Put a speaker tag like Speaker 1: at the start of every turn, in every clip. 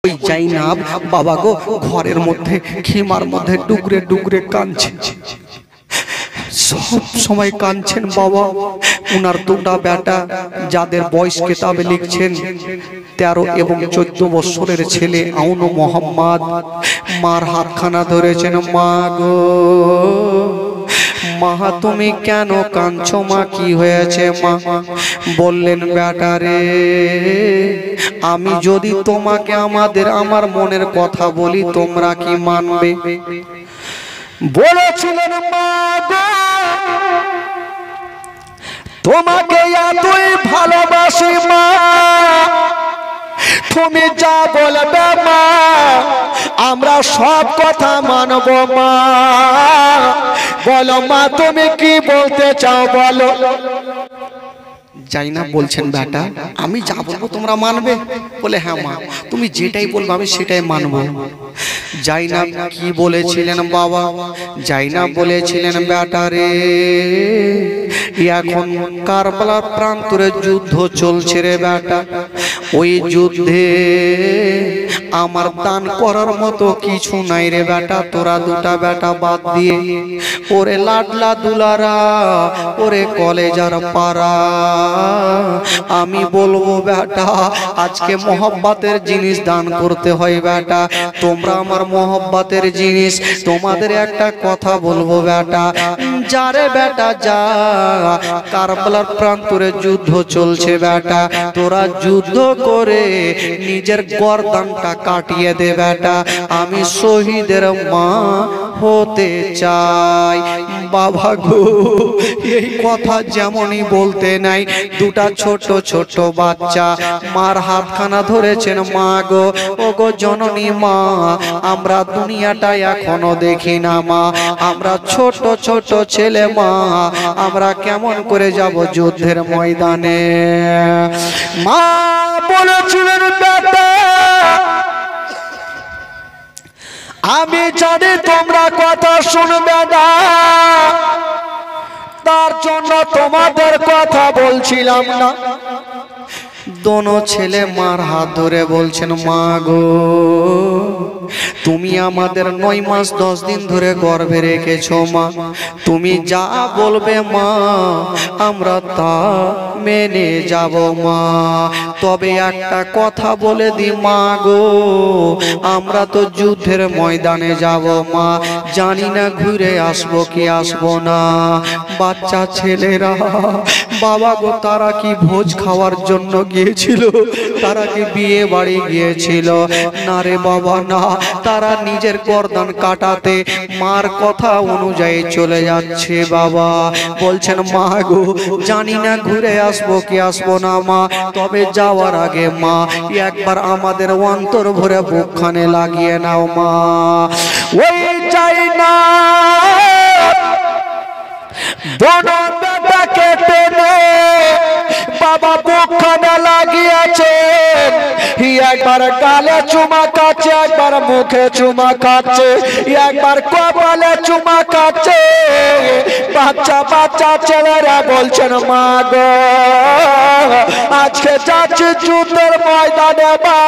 Speaker 1: ওই জাইনাব বাবা গো ঘরের মধ্যে খিমার মধ্যে ডুকরে ডুকরে কাঁদছে, সব সময় কাঁদছেন বাবা। উনার দুটা বেটা যাদের বয়স কেতাবে লিখছেন 13 এবং 14 বছরের ছেলে আউন ও মোহাম্মদ মার হাতখানা ধরেছেন। মা গো মা তুমি কেন কাঁদছো মা, কি হয়েছে মা? বললেন বেটা রে, আমি যদি তোমাকে আমার মনের কথা বলি তোমরা কি মানবে? বলেছিলেন মা গো তোমাকে এতই ভালোবাসি মা, তুমি যা বলবে মা আমরা সব কথা মানব মা। বলো মা তুমি কি বলতে চাও বলো। জাইনাব বলছেন বেটা আমি যা বলবো তোমরা মানবে? বলে হ্যাঁ মা তুমি যেটাই বলবে আমি সেটাই মানবো। জাইনাব কি বলেছিলেন বাবা? জাইনাব বলেছিলেন বেটা রে, এখন কারবালার প্রান্তরে যুদ্ধ চলছে রে বেটা, ওই যুদ্ধে আমার দান করার মতো কিছু নাই রে বেটা। তোরা দুটা বেটা বাদ দিয়ে ওরে লাডলা দুলারা ওরে কলেজার পাড়া, আমি বলবো বেটা আজকে মহব্বতের জিনিস দান করতে হয় বেটা। তোমরা আমার মহব্বতের জিনিস, তোমাদের একটা কথা বলবো বেটা, যারে বেটা যা কারবালার প্রান্তরে যুদ্ধ চলছে বেটা, তোরা যুদ্ধ করে নিজের গর্দানটা কাটিয়ে দে বেটা, আমি শহীদের মা হতে চাই। বাবা গো এই কথা যেমনই বলতে নাই দুটা ছোট ছোট বাচ্চা মার হাতখানা ধরেছেন। মা গো ও গো জননী মা, আমরা দুনিয়াটা এখনো দেখি না মা, আমরা ছোট ছোট ছেলে মা, আমরা কেমন করে যাব যুদ্ধের ময়দানে? মা বলেছিলেন বেটা আমি জানি তোমরা কথা শুনবে না, তার জন্য তোমাদের কথা বলছিলাম না। দোনো ছেলে মার হাত ধরে বলছেন মা গো তুমি আমাদের 9 মাস 10 দিন ধরে গর্ভে রেখেছো মা, তুমি যা বলবে মা আমরা তা মেনে যাব মা। তবে একটা কথা বলে দি মা গো, আমরা তো যুদ্ধের ময়দানে যাব মা, জানি না ঘুরে আসবো কি আসবো না। বাচ্চা ছেলেরা বাবা গো তারা কি ভোজ খাওয়ার জন্য গিয়েছিল, তারা কি বিয়ে বাড়ি গিয়েছিল? না রে বাবা না, তারা নিজের গর্দান কাটাতে মার কথা অনুযায়ী চলে যাচ্ছে বাবা। বলছেন মা গো জানি না ঘুরে আসবো কি আসবো না মা, তবে যাওয়ার আগে মা একবার আমাদের অন্তর ভরে বুকখানে লাগিয়ে নাও মা। ওই চাই না দোনো বেটাকে টেনে বাবা বুকখানে লাগিয়েছে, একবার গালে চুমা খাচ্ছে, একবার মুখে চুমা খাচ্ছে, একবার কপালে চুমা খাচ্ছে। বাচ্চা বাচ্চা ছেলেরা বলছেন মা গো আজকে যাচ্ছি যুদ্ধের ময়দানে মা,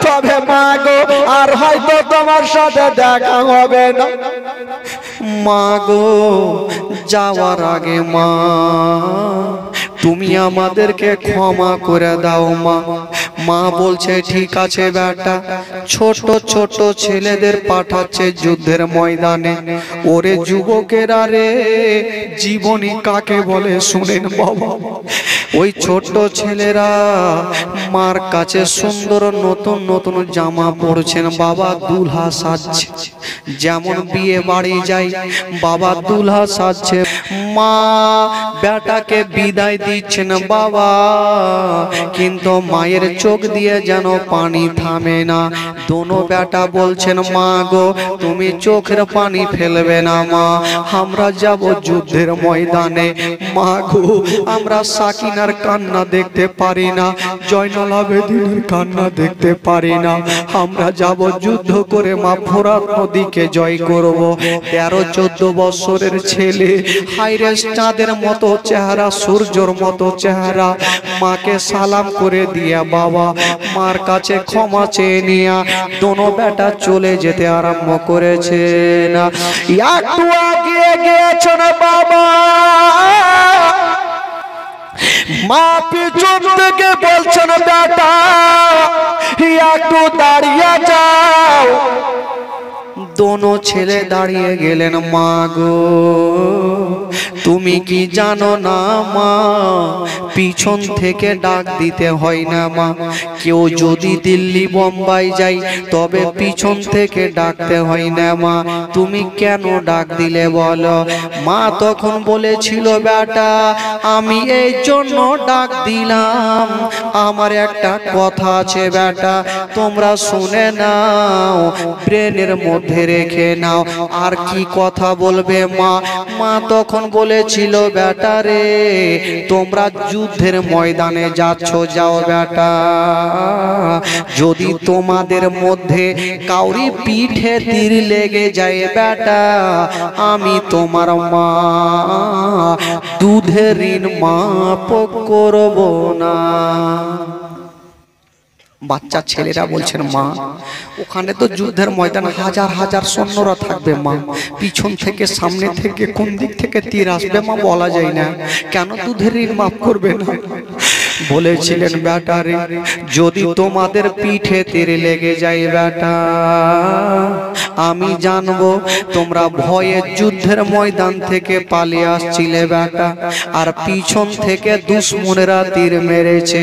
Speaker 1: তবে মা গো আর হয়তো তোমার সাথে দেখা হবে না। মা গো যাওয়ার আগে মা তুমি আমাদেরকে ক্ষমা করে দাও মা। মা বলছে ঠিক আছে বেটা, ছোট ছোট ছেলেদের পাঠাচ্ছে যুদ্ধের ময়দানে। ওরে যুবকেরা রে জীবনী কাকে বলে শুনেন বাবা। ওই ছোট ছেলেরা মার কাছে সুন্দর নতুন নতুন জামা পরছেন বাবা, দুলহা সাজছে, যেমন বিয়ে বাড়ি যায় বাবা দুলহা সাজছে। মা বেটাকে বিদায় দিচ্ছেন বাবা, কিন্তু মায়ের চোখ দিয়ে যেন পানি থামে না। দোনো বেটা বলছেন মা গো তুমি চোখের পানি ফেলবে না মা, আমরা যাব যুদ্ধের ময়দানে। মা গো আমরা সাকিনা হাসিনার কান্না দেখতে পারি না, জয়নাল আবেদিনের কান্না দেখতে পারি না। আমরা যাব যুদ্ধ করে মা ফোরাত নদীকে জয় করব। 13-14 বছরের ছেলে, হাইরে চাঁদের মতো চেহারা, সূর্যর মতো চেহারা, মাকে সালাম করে দিয়া বাবা মার কাছে ক্ষমা চেয়ে নিয়া দোনো বেটা চলে যেতে আরম্ভ করেছে না। একটু আগিয়ে গিয়েছে না বাবা, মা পিছন থেকে বলছেন বেটা একটু দাঁড়িয়ে যাও। দোনো ছেলে দাঁড়িয়ে গেলেন। মা গো তুমি কি জানো না মা, পিছন থেকে ডাক দিতে হয় না মা। কেউ যদি দিল্লি বোম্বাই যায় তবে পিছন থেকে ডাকতে হয় না মা, তুমি কেন ডাক দিলে বলো? মা তখন বলেছিল বেটা আমি এই জন্য ডাক দিলাম, আমার একটা কথা আছে বেটা, তোমরা শুনে নাও, ব্রেনের মধ্যে রেখে নাও। আর কি কথা বলবে মা? মা তখন বলেছিল বেটা রে তোমরা যুদ্ধের ময়দানে যাচ্ছ, যাও বেটা, যদি তোমাদের মধ্যে কাউরি পিঠে তীর লেগে যায় বেটা, আমি তোমার মা দুধের ঋণ মাপ করব না। বাচ্চা ছেলেরা বলছেন মা ওখানে তো যুদ্ধের ময়দান, হাজার হাজার সৈন্যরা থাকবে মা, পিছন থেকে সামনে থেকে কোন দিক থেকে তীর আসবে মা বলা যায় না, কেন দুধের ঋণ মাফ করবে না? বলেছিলেন বেটা রে যদি তোমাদের পিঠে তীর লেগে যায় বেটা, আমি জানবো তোমরা ভয়ে যুদ্ধের ময়দান থেকে পালিয়ে আসছিলে বেটা, আর পিছন থেকে দুশমনেরা তীর মেরেছে।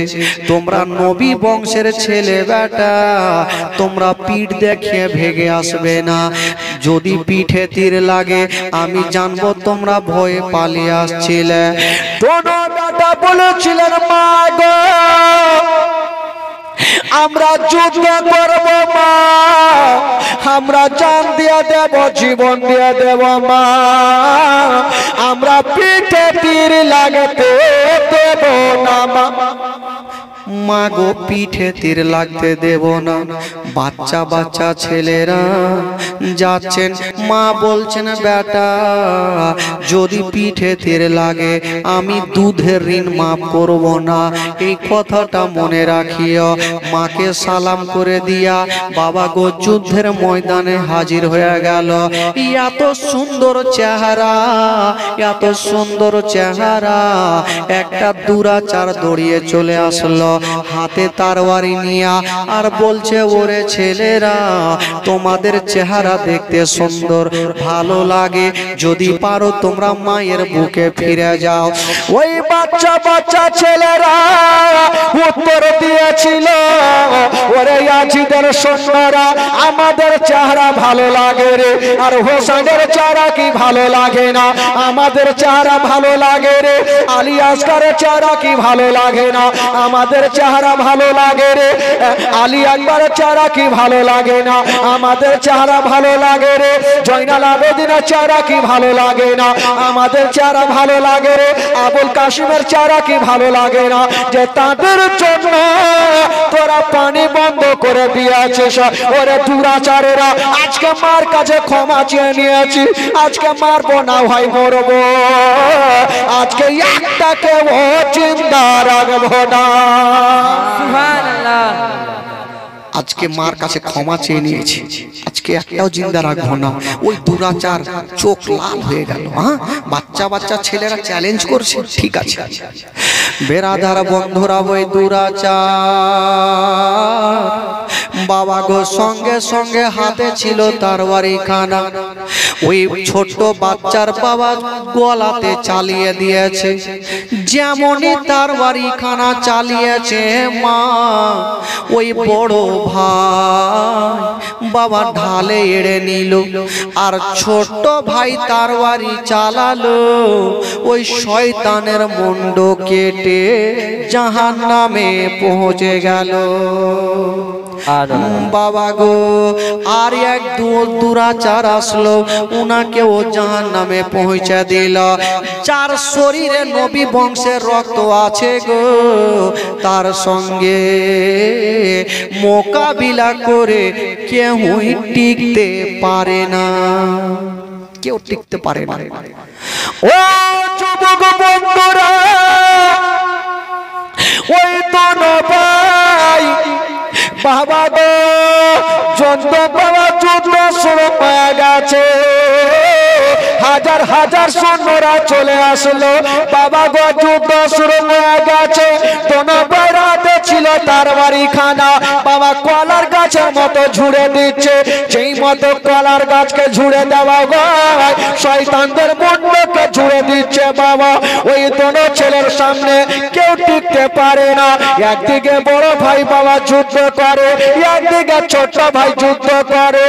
Speaker 1: তোমরা নবী বংশের ছেলে বেটা, তোমরা পিঠ দেখিয়ে ভেগে আসবে না, যদি পিঠে তীর লাগে আমি জানবো তোমরা ভয়ে পালিয়ে আসছিলে। দোনো বেটা বলেছিলেন মা গো আমরা যুদ্ধ করব মা, আমরা জান দিয়ে দেব, জীবন দিয়ে দেব মা, আমরা পিঠে তীর লাগতে দেব না মা। মা গো পিঠে তীর লাগতে দেব না। বাচ্চা বাচ্চা ছেলেরা যাচ্ছেন, মা বলছেন বেটা যদি পিঠে তীর লাগে আমি দুধের ঋণ মাফ করব না, এই কথাটা মনে রাখিও। মাকে সালাম করে দিয়া বাবা গো যুদ্ধের ময়দানে হাজির হয়ে গেল। এত সুন্দর চেহারা, এত সুন্দর চেহারা, একটা দুরাচার দৌড়িয়ে চলে আসলো হাতে তরবারি নিয়া, আর বলছে ওরে ছেলেরা তোমাদের চেহারা দেখতে সুন্দর, ভালো লাগে, যদি পারো তোমরা মায়ের বুকে ফিরে যাও। ওই বাচ্চা বাচ্চা ছেলেরা উত্তর দিয়েছিল ওরে ইয়াজিদের সৈন্যরা আমাদের চেহারা ভালো লাগে রে, আর হোসেনের চেহারা কি ভালো লাগে না? আমাদের চেহারা ভালো লাগে রে। আলী আসগরের চেহারা কি ভালো লাগে না? আমাদের চেহারা ভালো লাগে রে। আলী আকবরের চেহারা কি ভালো লাগে না? আমাদের চেহারা ভালো লাগে রে। জয়নাল আবেদিনের চেহারা কি ভালো লাগে না? আমাদের চেহারা ভালো লাগে রে। আবুল কাসিমের চেহারা কি ভালো লাগে না? যে তাদের জন্য তোরা পানি বন্ধ করে দিয়েছিস। ওরে দুরাচারেরা আজকে মার কাছে ক্ষমা চেয়ে নিয়েছি, আজকে মারবো না ভাই মরবো, আজকে একটাকে ও জিন্দা রাখবো না। আজকে মার কাছে ক্ষমা চেয়ে নিয়েছি, আজকে একটাও জিন্দা রাখবো না। ওই দুরাচার চোখ লাল হয়ে গেল। হ্যাঁ বাচ্চা বাচ্চা ছেলেরা চ্যালেঞ্জ করছে, ঠিক আছে বেরাদার বন্ধুরা ওই দুরাচার বাবা গো সঙ্গে সঙ্গে হাতে ছিল তরবারি খানা, ওই ছোট্ট বাচ্চার বাবা গলাতে চালিয়ে দিয়েছে। যেমনই তরবারি খানা চালিয়েছে মা, ওই বড় ভাই বাবা ঢালে এড়ে নিল, আর ছোট্ট ভাই তরবারি চালালো, ওই শয়তানের মুন্ড কেটে জাহান্নামে পৌঁছে গেল। বাবা গো আর এক দুরাচার আসলো, উনাকে ও জাহান্নামে পৌঁছে দিল। যার শরীরে নবী বংশের রক্ত আছে গো, তার সঙ্গে মোকাবিলা করে কেউই টিকতে পারে না, কেউ টিকতে পারে না। ও যুবক বন্ধুরা, ওই তো নবাই বাবা গো যত বাবা যুদ্ধ শুরু হয়ে গেছে, হাজার হাজার সৈন্যরা চলে আসলো। বাবা গো যুদ্ধ শুরু হয়ে গেছে। তোনবাই রাতে ছিল তার বাড়িখানা, বাবা কলার গাছের মতো ঝুড়ে দিচ্ছে। যেই মতো কলার গাছকে ঝুড়ে দেওয়া হয়, শয়তানদের মুন্ডকে ঝুড়ে দিচ্ছে। বাবা ওই দোনো ছেলের সামনে কেউ টিকতে পারে না। একদিকে বড় ভাই বাবা যুদ্ধ করে, একদিকে ছোট ভাই যুদ্ধ করে।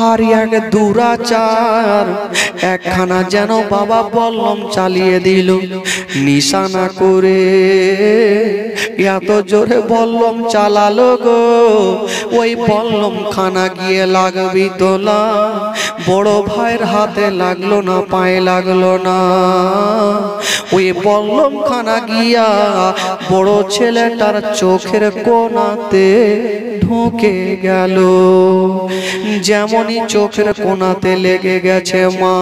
Speaker 1: আর এক দুরাচার একখানা যেন বাবা বল্লম চালিয়ে দিল নিশানা করে। এত জোরে বল্লম চালালো গো, ওই বল্লম খানা গিয়ে লাগবি তোলা। বড় ভাইয়ের হাতে লাগলো না, পায়ে লাগলো না। ওই বল্লম খানা গিয়া বড় ছেলেটার চোখের কোণাতে ঢুকে গেল। যেমনই চোখের কোণাতে লেগে গেছে মা,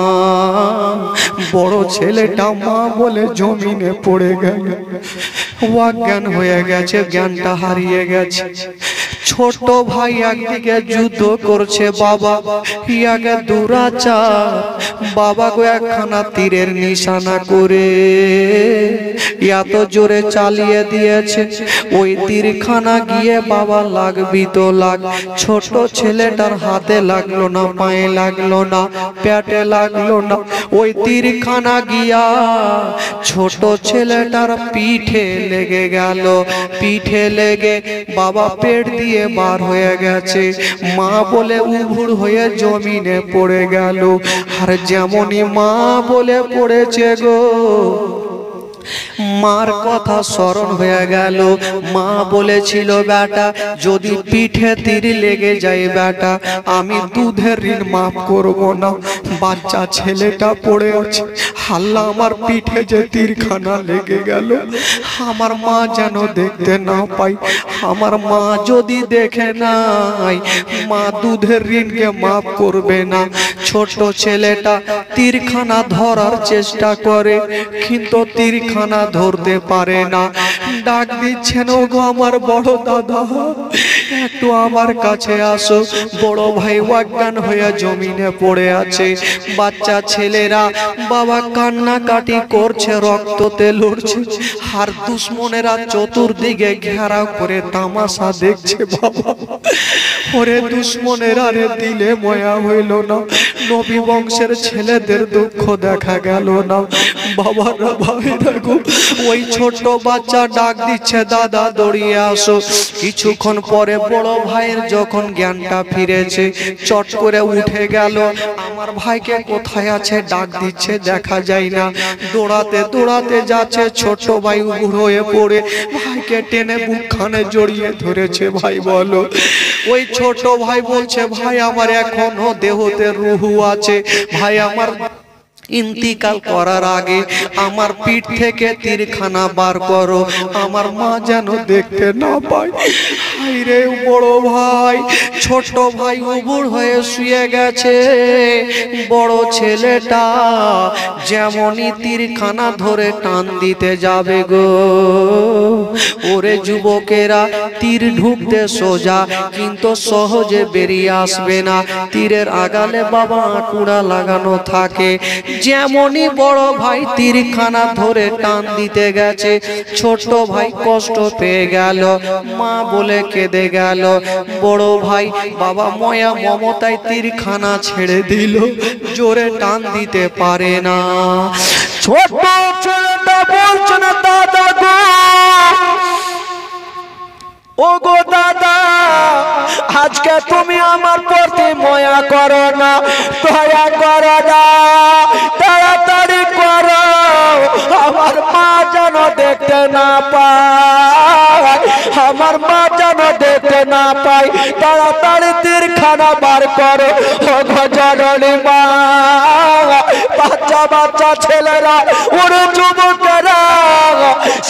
Speaker 1: বড় ছেলেটা মা বলে জমিনে পড়ে গেল, অজ্ঞান হয়ে গেছে, জ্ঞানটা হারিয়ে গেছে। ছোট ভাই একদিকে যুদ্ধ করছে, বাবা ইয়াকে দুরাচার বাবা গো একখানা তীরের নিশানা করে এত জোরে চালিয়ে দিয়েছে। ওই তীরখানা গিয়ে বাবা লাগবি তো লাগ, ছোট ছেলেটার হাতে লাগলো না, পায়ে লাগলো না, পেটে লাগলো না। ওই তীরখানা গিয়া ছোট ছেলেটার পিঠে লেগে গেল। পিঠে লেগে বাবা পেট দিয়ে বার হয়ে গেছে। মা বলে উভুর হয়ে জমিনে পড়ে গেল। আর যেমনই মা বলে পড়েছে গো, মার কথা স্মরণ হয়ে গেল। মা বলেছিল, বেটা যদি পিঠে তীর লেগে যায় বেটা, আমি দুধের ঋণ মাফ করব না। বাচ্চা ছেলেটা পড়ে আছে, আল্লাহ আমার পিঠে যে তীরখানা লেগে গেল, আমার মা যেন দেখতে না পাই। আমার মা যদি দেখে নাই, মা দুধের ঋণকে মাফ করবে না। ছোট ছেলেটা তীরখানা ধরার চেষ্টা করে, কিন্তু তীরখানা ধরতে পারে না। ডাক দিচ্ছেন, ও গো আমার বড় দাদা, একটু আমার কাছে আসো। বড় ভাই অজ্ঞান হয়ে জমিনে পড়ে আছে। বাচ্চা ছেলেরা বাবা কান্নাকাটি করছে, রক্ততে লড়ছে। আর দুশ্মনেরা চতুর্দিকে ঘেরাও করে তামাশা দেখছে। বাবা ওরে দুশ্মনেরা রে, দিলে ময়া হইল না, নবী বংশের ছেলেদের দুঃখ দেখা গেল না। বাবারা ভাইরা গো, ওই ছোট বাচ্চা ডাক দিচ্ছে, দাদা দৌড়িয়ে আসো। কিছুক্ষণ পরে বড় ভাইয়ের যখন জ্ঞানটা ফিরেছে, চট করে উঠে গেল। আমার ভাইকে কোথায় আছে ডাক দিচ্ছে, দেখা যায় না। দৌড়াতে দৌড়াতে যাচ্ছে, ছোট ভাই উবুর হয়ে পড়ে ভাইকে টেনে বুকখানে জড়িয়ে ধরেছে। ভাই বলো, ওই ছোট ভাই বলছে, ভাই আমার এখনো দেহতে রুহু আছে, ভাই আমার ইন্তিকাল করার আগে আমার পিঠ থেকে তীরখানা বার করো, আমার মা যেন দেখতে না পায়। রে বড় ভাই, ছোট ভাই উবুর হয়ে শুয়ে গেছে। বড় ছেলেটা যেমনই তীরখানা ধরে টান দিতে যাবে গো, ওরে যুবকেরা, তীর ঢুকতে সোজা, কিন্তু সহজে বেরিয়ে আসবে না। তীরের আগালে বাবা আঁকুড়া লাগানো থাকে। যেমনই বড় ভাই তীরখানা ধরে টান দিতে গেছে, ছোট ভাই কষ্ট পেয়ে গেল, মা বলে কেঁদে গেল। বড় ভাই বাবা ময়া মমতায় তীরখানা ছেড়ে দিল, জোরে টান দিতে পারে না। ছোট ছেলেটা বলছে না, দাদা গো, ও গো দাদা, আজকে তুমি আমার প্রতি মায়া করো না, দয়া করো না, তাড়াতাড়ি করো, আমার মা যেন দেখতে না পায়, আমার মা যেন দেখতে না পায়, তাড়াতাড়ি তীরখানা বার করো। ও জননী মা, বাচ্চা বাচ্চা ছেলেরা, ওরে যুবকেরা,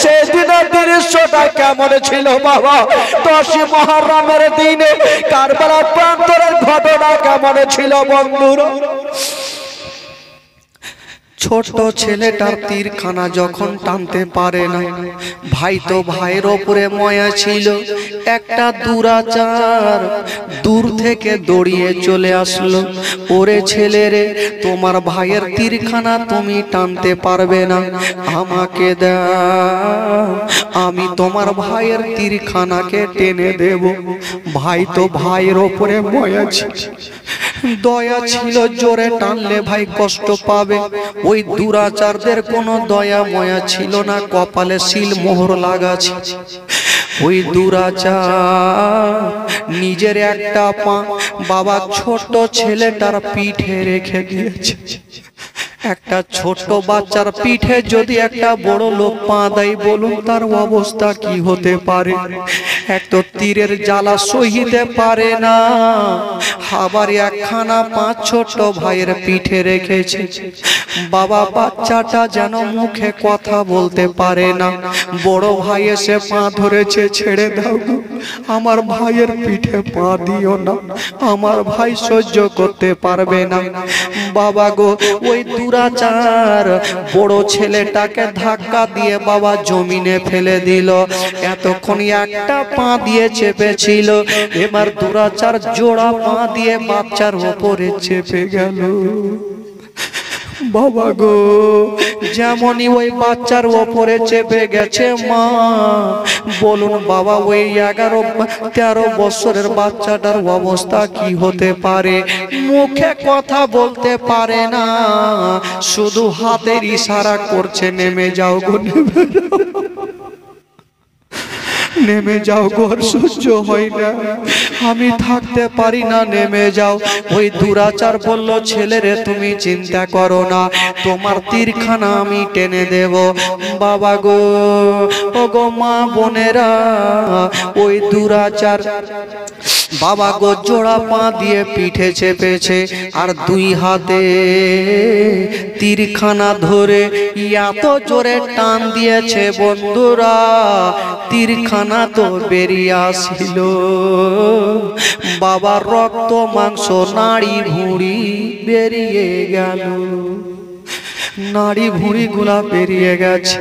Speaker 1: সেদিনের দৃশ্যটা কেমন ছিল বাবা? 10 মুহররমের দিনে কারবালার প্রান্তরের ঘটনা কেমন ছিল বন্ধুরা? ছোট ছেলেটার তীরখানা যখন টানতে পারে না, ভাই তো ভাইয়ের ওপরে মায়া ছিল, একটা দুরাচার দূর থেকে দৌড়িয়ে চলে আসলো, ওরে ছেলে রে, তোমার ভাইয়ের তীরখানা তুমি টানতে পারবে না, আমাকে দাও, আমি তোমার ভাইয়ের তীরখানাকে টেনে দেব। ভাই তো ভাইয়ের ওপরে মায়া ছিল, দয়া ছিল, জোরে টানলে ভাই কষ্ট পাবে। ওই দুরাচারদের কোনো দয়া ময়া ছিল না, কপালে সিল মোহর লাগা ছিল। ওই দুরাচার নিজের একটা পা বাবা ছোট ছেলেটার পিঠে রেখে দিয়েছে। একটা ছোট বাচ্চার পিঠে যদি একটা বড় লোক পা দেয়, বলুন তার অবস্থা কি হতে পারে? এক তো তীরের জ্বালা সহিতে পারে না, আবার একখানা পা ছোট ভাইয়ের পিঠে রেখেছে। বাবা বাচ্চাটা যেন মুখে কথা বলতে পারে না, বড় ভাই এসে পা ধরেছে, ছেড়ে দাও, আমার ভাইয়ের পিঠে পা দিও না, আমার ভাই সহ্য করতে পারবে না। বাবা গো, ওই দুরাচার বড় ছেলেটাকে ধাক্কা দিয়ে বাবা জমিনে ফেলে দিল। এতক্ষণ একটা পা দিয়ে চেপেছিল, এবার দুরাচার জোড়া পা দিয়ে বাচ্চার উপরে চেপে গেল। বাবা গো, যেমনই ওই বাচ্চার ওপরে চেপে গেছে মা, বলুন বাবা, ওই 11-13 বছরের বাচ্চাটার অবস্থা কি হতে পারে? মুখে কথা বলতে পারে না, শুধু হাতের ইশারা করছে, নেমে যাও গো, নেমে যাও গো, সহ্য হয় না, আমি থাকতে পারি না, নেমে যাও। ওই দুরাচার বলল, ছেলেরে তুমি চিন্তা করো না, তোমার তীরখানা আমি টেনে দেব। বাবা গো, ও গো মা বোনেরা, ওই দুরাচার বাবা গো জোড়া পা দিয়ে পিঠে চেপেছে, আর দুই হাতে তীরখানা ধরে এত জোরে টান দিয়েছে বন্ধুরা, তীরখানা তো বেরিয়ে আসিল। বাবার রক্ত মাংস নাড়ি ভুঁড়ি বেরিয়ে গেল, নাড়ি ভুঁড়ি গুলা বেরিয়ে গেছে।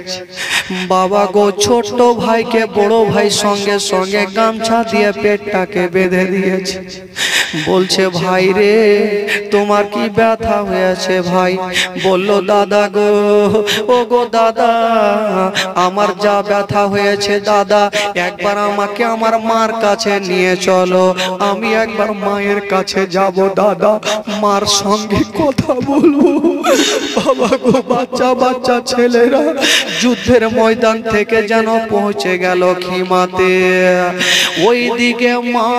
Speaker 1: বাবা গো, ছোট ভাইকে বড় ভাই সঙ্গে সঙ্গে গামছা দিয়ে পেটটাকে বেঁধে দিয়েছে। বলছে, ভাই রে, তোমার কি ব্যথা হয়েছে ভাই? বলল, দাদা গো, ও গো দাদা, আমার যা ব্যথা হয়েছে দাদা, একবার আমাকে আমার মার কাছে নিয়ে চলো, আমি একবার মায়ের কাছে যাব দাদা, মার সঙ্গে কথা বলবো। বাবা গো, বাচ্চা বাচ্চা ছেলেরা যুদ্ধের ময়দান থেকে যেন পৌঁছে গেল খিমাতে। ওই দিকে মা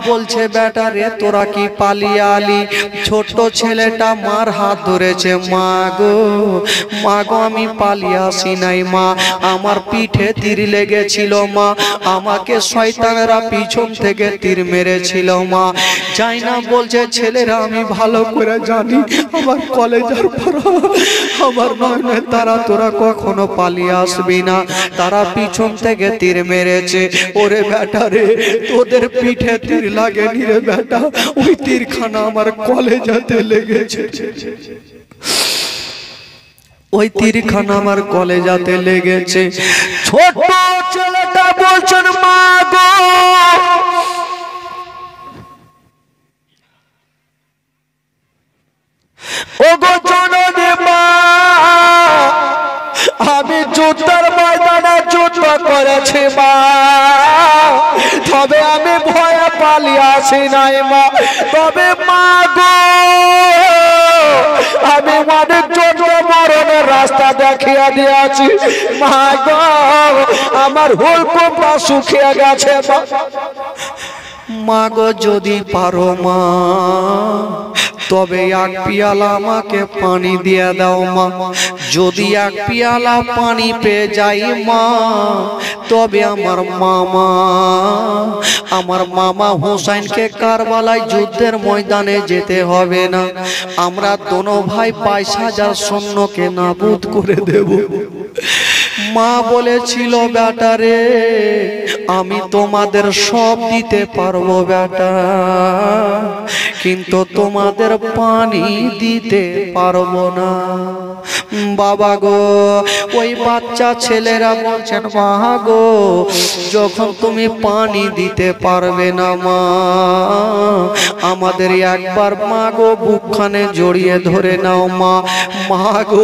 Speaker 1: বলছে, বেটা রে, তোরা কি পালিয়ে আলি? ছোট ছেলেটা মার হাত ধরেছে, মা গো, মা গো, আমি পালিয়ে আসি নাই মা, আমার পিঠে তীর লেগেছিল মা, আমাকে শয়তানেরা পিছন থেকে তীর মেরেছিল মা। যাই না বলছে, ছেলেরা আমি ভালো করে জানি, আমার কলেজের পড়া, আমার নয় তারা, তোরা কখনো পালিয়ে আসবি না, তারা পিছন থেকে তীর মেরেছে। ওরে বেটা রে, তোদের পিঠে তীর লাগেনি রে বেটা, ওই তীরখানা আমার কলেজাতে লেগেছে, ওই তীরখানা আমার কলেজাতে লেগেছে। ছোট ছেলেটা বলছেন, মা গো, ও গো জননী মা, আমি যুদ্ধের ময়দানে যুদ্ধ করেছি মা, তবে আমি ভয়ে পালিয়ে আসি নাই মা, তবে মা গো, আমি অনেক জন্য মরণের রাস্তা দেখিয়ে দিয়েছি মা গো, আমার হুলকুমটা শুকিয়ে গেছে মা। মা গো যদি পারো মা তবে এক পিয়ালা আমাকে পানি দিয়ে দাও মা। যদি এক পিয়ালা পানি পেয়ে যাই মা তবে আমার মামা হুসাইনকে কারবালায় যুদ্ধের ময়দানে যেতে হবে না। আমরা দোনো ভাই 22,000 সৈন্যকে নাবুদ করে দেব। মা বলেছিল বেটা রে আমি তোমাদের সব দিতে পারবো বেটা, কিন্তু তোমাদের পানি দিতে পারবো না। বাবা গো ওই বাচ্চা ছেলেরা বলছেন মা গো যখন তুমি পানি দিতে পারবে না মা আমাদের একবার মা গো বুকখানে জড়িয়ে ধরে নাও মা। মা গো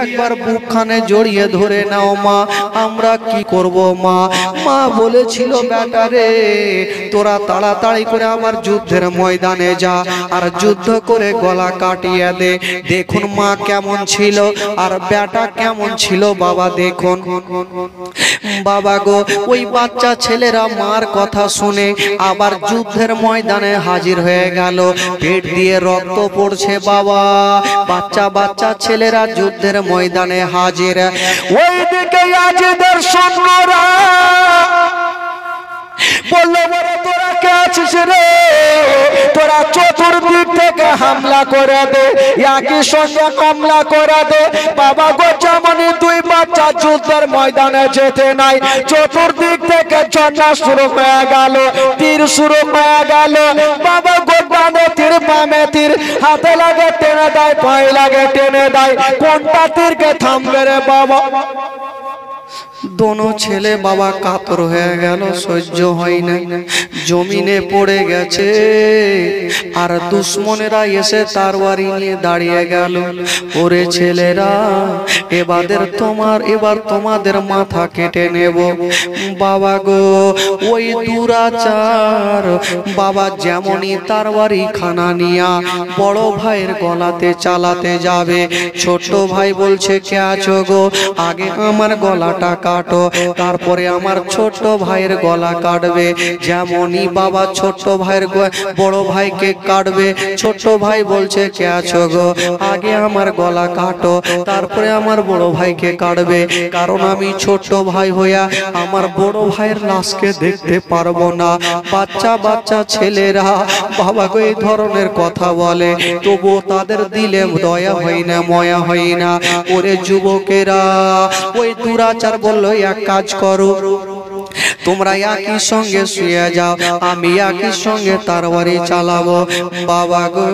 Speaker 1: একবার বুকখানে জড়িয়ে ধরে নাও মা, আমরা কি করব মা? মা বলেছিল বেটা রে তোরা তাড়াতাড়ি করে আমার যুদ্ধের ময়দানে যা আর যুদ্ধ করে গলা কাটিয়ে দে। দেখুন মা কেমন ছিল আর বেটা কেমন ছিল বাবা দেখুন। বাবা গো ওই বাচ্চা ছেলেরা মার কথা শুনে আবার যুদ্ধের ময়দানে হাজির হয়ে গেল। পেট দিয়ে রক্ত পড়ছে বাবা, বাচ্চা বাচ্চা ছেলেরা যুদ্ধের ময়দানে হাজির। ওইদিকে আজিদের সৈন্যরা বললো বলে তোরা কে আছিস রে, তোরা চতুর্দিক থেকে হামলা করে দে, একই সঙ্গে হামলা করে দে। বাবা গো যেমনই দুই বাচ্চা যুদ্ধের ময়দানে যেতে নাই চতুর্দিক থেকে ঝর্ণা শুরু হয়ে গেল, তীর শুরু হয়ে গেল। বাবা গো ডানে তীর বামে তীর, হাতে লাগে টেনে দেয় পায়ে লাগে টেনে দেয়, কোনটা তীরকে থামবে রে বাবা? দোনো ছেলে বাবা কাতর হয়ে গেল, সহ্য হয় না, জমিনে পড়ে গেছে। আর দুশ্মনেরা এসে তরবারি নিয়ে দাঁড়িয়ে গেল। ওরে ছেলেরা এবার তোমাদের মাথা কেটে নেব। বাবা গো ওই দুরাচার বাবা যেমনই তরবারি খানা নিয়া বড় ভাইয়ের গলাতে চালাতে যাবে, ছোট ভাই বলছে কে আছো গো আগে আমার গলাটা কাটো তারপরে আমার ছোট ভাইয়ের গলা কাটবে। যেমনই বাবা ছোট ভাইয়ের বড় ভাইকে কাটবে, ছোট ভাই বলছে কে আছো গো আগে আমার গলা কাটো তারপরে আমার বড় ভাইকে কাটবে, কারণ আমি ছোট ভাই হইয়া আমার বড় ভাইয়ের লাশকে দেখতে পারবো না। বাচ্চা বাচ্চা ছেলেরা বাবা গো এই ধরনের কথা বলে, তবুও তাদের দিলে দয়া হয় না ময়া হয় না। ওরে যুবকেরা ওই দুরাচার বললো এক কাজ করো তোমরা একই সঙ্গে শুয়ে যাও, আমি একই সঙ্গে তরবারি চালাবো। বাবা গো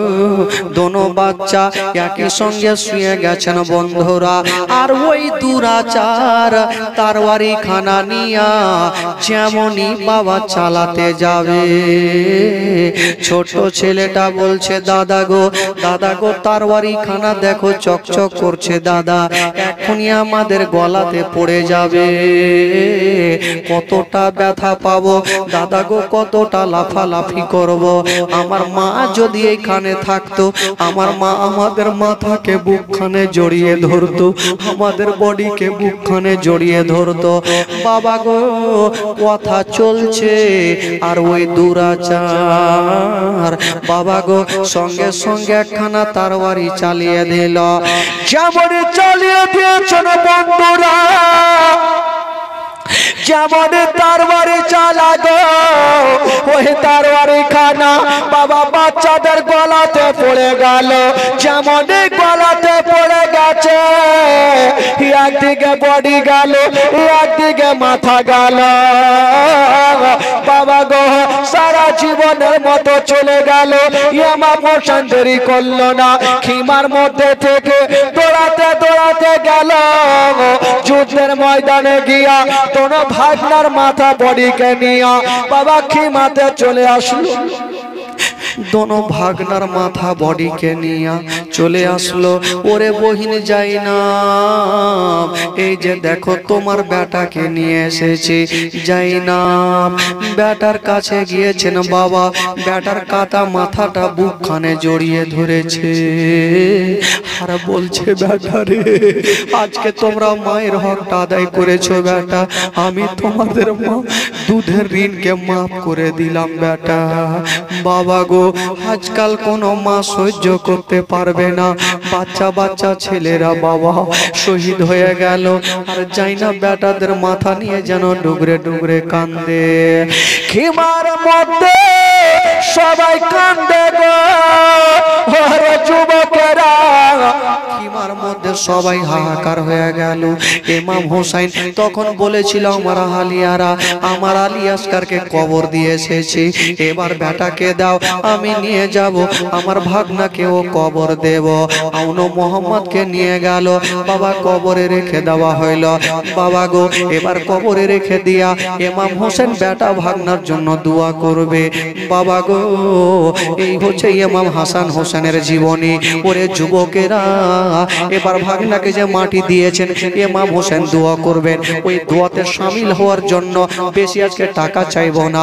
Speaker 1: দোনো বাচ্চা একই সঙ্গে শুয়ে গেছেন বন্ধুরা। আর ওই দুরাচার তরবারি খানা নিয়া যেমনই বাবা চালাতে যাবে, ছোট ছেলেটা বলছে দাদা গো তরবারি খানা দেখো চকচক করছে দাদা, এখনই আমাদের গলাতে পড়ে যাবে, কতটা ব্যথা পাবো দাদা গো, কতটা লাফালাফি করব। আমার মা যদি এইখানে থাকতো, আমার মা আমাদের মাথাকে বুকখানে জড়িয়ে ধরতো, আমাদের বডিকে বুকখানে জড়িয়ে ধরতো। বাবা গো কথা চলছে আর ওই দুরাচার বাবা গো সঙ্গে সঙ্গে একখানা তরবারি চালিয়ে দিল। যেমন চালিয়ে দিয়েছেন বন্ধুরা, যেমন তরবারি চালাগো ওই তরবারি খানা বাবা বাচ্চাদের গলাতে পড়ে গেল। যেমন গলাতে পড়ে গেছে, একদিকে বডি গেল একদিকে মাথা গেল। বাবা গো সারা জীবনের মতো চলে গেল। ইমাম হোসেন দেরি করলো না, খিমার মধ্যে থেকে দৌড়াতে দৌড়াতে গেল যুদ্ধের ময়দানে গিয়া দোনো ভাগনার মাথা বডিকে নিয়া বাবা খিমাতে চলে আসলো। দোনো ভাগনার মাথা বডিকে নিয়ে চলে আসলো। ওরে বহিন যাই না, এই যে দেখো তোমার বেটাকে নিয়ে এসেছি। যাই না বেটার কাছে গিয়েছেন বাবা, বেটার কাটা মাথাটা বুকখানে জড়িয়ে ধরেছে আর বলছে বেটা রে, আজকে তোমরা মায়ের হকটা আদায় করেছো বেটা, আমি তোমাদের মা দুধের ঋণকে মাফ করে দিলাম বেটা। বাবা গো, আজকাল কোনো মা সহ্য করতে পারবে না, বাচ্চা বাচ্চা ছেলেরা বাবা শহীদ হয়ে গেল। আর যাই না বেটাদের মাথা নিয়ে যেন ডুগরে ডুগরে কান্দে। খিমার মধ্যে সবাই কান্দে গো যুবকেরা, খিমার মধ্যে সবাই হাহাকার হয়ে গেল। ইমাম হোসেন তখন বলেছিল আমার আলিয়ারা, আমার আলী আসকারকে কবর দিয়ে এসেছি, এবার বেটাকে দাও, আমি নিয়ে যাব আমার ভাগনাকেও কবর দেব। আউনো মোহাম্মদকে নিয়ে গেল বাবা, কবরে রেখে দেওয়া হইল। বাবা গো, এবার কবরে রেখে দিয়া ইমাম হোসেন বেটা ভাগনার জন্য দোয়া করবে। বাবা গো, এই হচ্ছে ইমাম হাসান হোসেনের জীবনী। ওরে যুবকেরা, এবার ভাগনাকে যে মাটি দিয়েছেন ইমাম হোসেন দোয়া করবেন, ওই দোয়াতে শামিল হওয়ার জন্য বেশি আজকে টাকা চাইবো না।